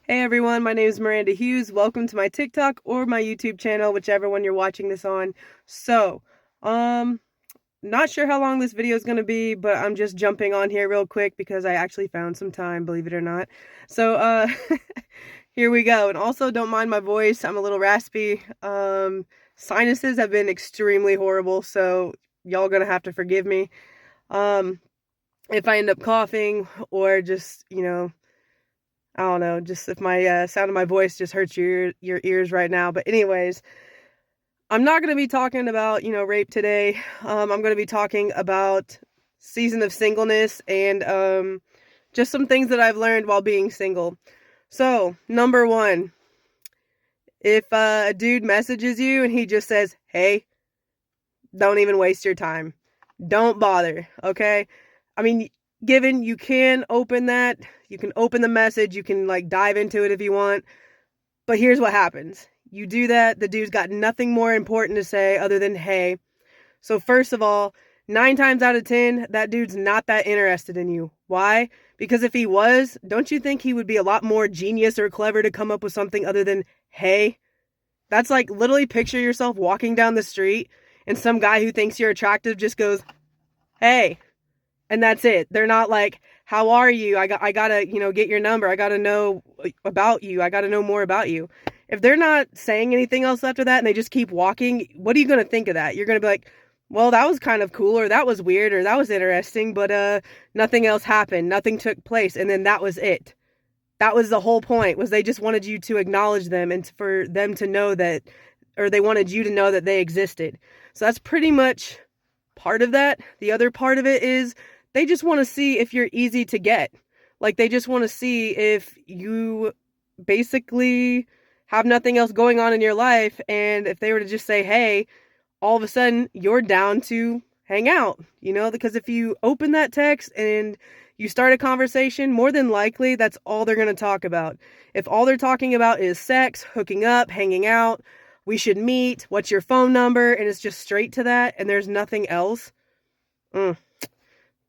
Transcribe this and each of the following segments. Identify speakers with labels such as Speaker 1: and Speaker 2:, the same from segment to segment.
Speaker 1: Hey everyone, my name is Miranda Hughes. Welcome to my TikTok or my YouTube channel, whichever one you're watching this on. So, um, not sure how long this video is going to be, but I'm just jumping on here real quick because I actually found some time, believe it or not. So, here we go. And also, don't mind my voice. I'm a little raspy. Sinuses have been extremely horrible, so y'all gonna have to forgive me. Um, if I end up coughing or just, I don't know, just if my sound of my voice just hurts your ears right now. But anyways, I'm not going to be talking about, rape today. I'm going to be talking about season of singleness and just some things that I've learned while being single. So, number one, if a dude messages you and he just says, "Hey," don't even waste your time. Don't bother, okay? I mean, given you can open that, you can open the message, you can like dive into it if you want. But here's what happens. You do that, the dude's got nothing more important to say other than hey. So first of all, 9 times out of 10, that dude's not that interested in you. Why? Because if he was, don't you think he would be a lot more genius or clever to come up with something other than hey? That's like literally picture yourself walking down the street and some guy who thinks you're attractive just goes, "Hey." And that's it. They're not like, "How are you? I gotta, get your number. I gotta know about you. I gotta know more about you." If they're not saying anything else after that and they just keep walking, what are you gonna think of that? You're gonna be like, "Well, that was kind of cool, or that was weird, or that was interesting, but nothing else happened. Nothing took place." And then that was it. That was the whole point, was they just wanted you to acknowledge them and for them to know that, or they wanted you to know that they existed. So that's pretty much part of that. The other part of it is they just want to see if you're easy to get. Like, they just want to see if you basically have nothing else going on in your life, and if they were to just say, "Hey," all of a sudden you're down to hang out, because if you open that text and you start a conversation, more than likely that's all they're going to talk about. If all they're talking about is sex, hooking up, hanging out, "We should meet, what's your phone number," and it's just straight to that and there's nothing else,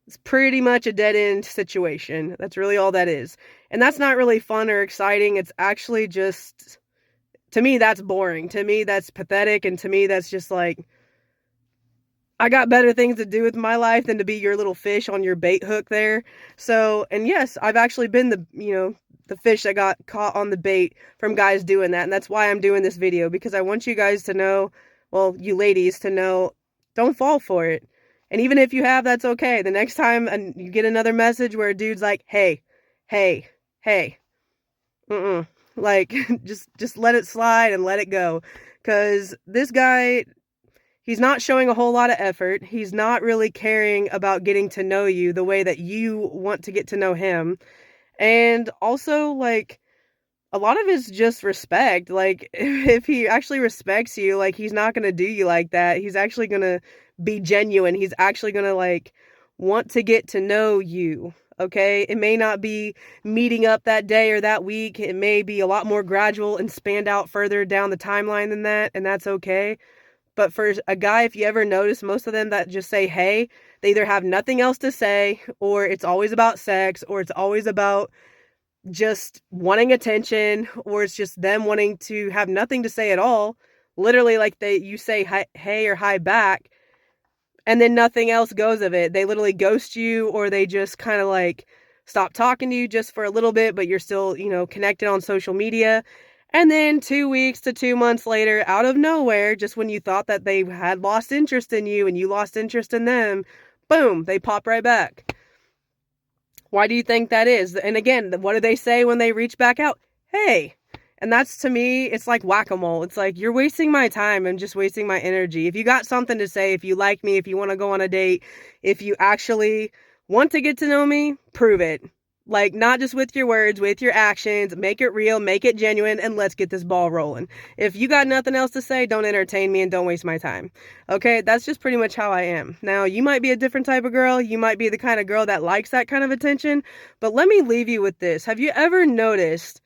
Speaker 1: it's pretty much a dead end situation. That's really all that is. And that's not really fun or exciting. It's actually just, to me, that's boring. To me, that's pathetic. And to me, that's just like, I got better things to do with my life than to be your little fish on your bait hook there. So, and yes, I've actually been the fish that got caught on the bait from guys doing that. And that's why I'm doing this video, because I want you guys to know, well, you ladies to know, don't fall for it. And even if you have, that's okay. The next time you get another message where a dude's like, "Hey, hey, hey," like, just let it slide and let it go. Because this guy, he's not showing a whole lot of effort. He's not really caring about getting to know you the way that you want to get to know him. And also, like, a lot of it's just respect. Like, if he actually respects you, like, he's not gonna do you like that. He's actually gonna be genuine. He's actually gonna, like, want to get to know you. Okay? It may not be meeting up that day or that week. It may be a lot more gradual and spanned out further down the timeline than that, and that's okay. But for a guy, if you ever notice, most of them that just say hey, they either have nothing else to say, or it's always about sex, or it's always about just wanting attention, or it's just them wanting to have nothing to say at all. Literally, like, you say hi, hey or hi back, and then nothing else goes of it. They literally ghost you, or they just kind of like stop talking to you just for a little bit, but you're still, connected on social media. And then 2 weeks to 2 months later, out of nowhere, just when you thought that they had lost interest in you and you lost interest in them, boom, they pop right back. Why do you think that is? And again, what do they say when they reach back out? "Hey." And that's, to me, it's like whack-a-mole. It's like, you're wasting my time and just wasting my energy. If you got something to say, if you like me, if you want to go on a date, if you actually want to get to know me, prove it. Like, not just with your words, with your actions. Make it real, make it genuine, and let's get this ball rolling. If you got nothing else to say, don't entertain me and don't waste my time. Okay, that's just pretty much how I am. Now, you might be a different type of girl. You might be the kind of girl that likes that kind of attention. But let me leave you with this. Have you ever noticed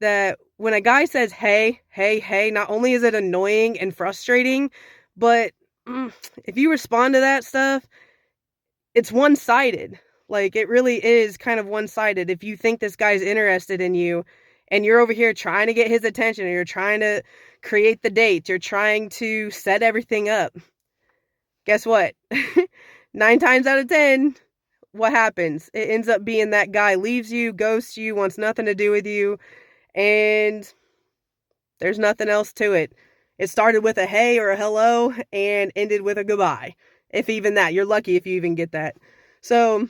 Speaker 1: that when a guy says hey, hey, hey, not only is it annoying and frustrating, but if you respond to that stuff, it's one-sided. Like, it really is kind of one-sided. If you think this guy's interested in you and you're over here trying to get his attention, or you're trying to create the date, you're trying to set everything up. Guess what? 9 times out of 10, what happens? It ends up being that guy leaves you, ghosts you, wants nothing to do with you, and there's nothing else to it. It started with a hey or a hello and ended with a goodbye. If even that. You're lucky if you even get that. So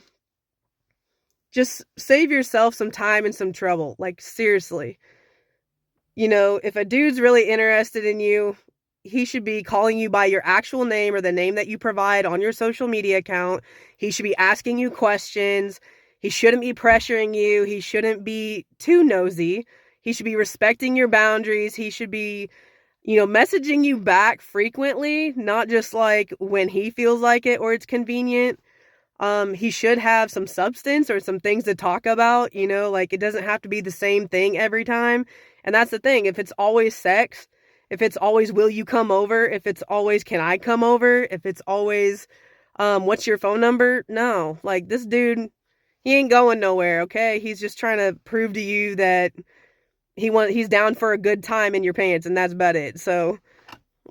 Speaker 1: just save yourself some time and some trouble. Like, seriously. You know, if a dude's really interested in you, he should be calling you by your actual name or the name that you provide on your social media account. He should be asking you questions. He shouldn't be pressuring you. He shouldn't be too nosy. He should be respecting your boundaries. He should be, you know, messaging you back frequently, not just like when he feels like it or it's convenient. He should have some substance or some things to talk about, you know, like it doesn't have to be the same thing every time. And that's the thing. If it's always sex, if it's always, will you come over? If it's always, can I come over? If it's always, what's your phone number? No, like this dude, he ain't going nowhere. Okay. He's just trying to prove to you that he's down for a good time in your pants, and that's about it. So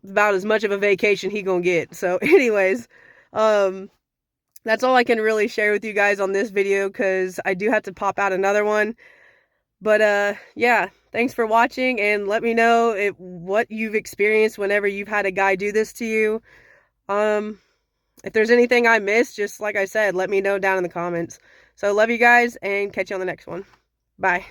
Speaker 1: it's about as much of a vacation he gonna get. So anyways, that's all I can really share with you guys on this video, because I do have to pop out another one. But yeah, thanks for watching, and let me know what you've experienced whenever you've had a guy do this to you. If there's anything I missed, just like I said, let me know down in the comments. So love you guys, and catch you on the next one. Bye.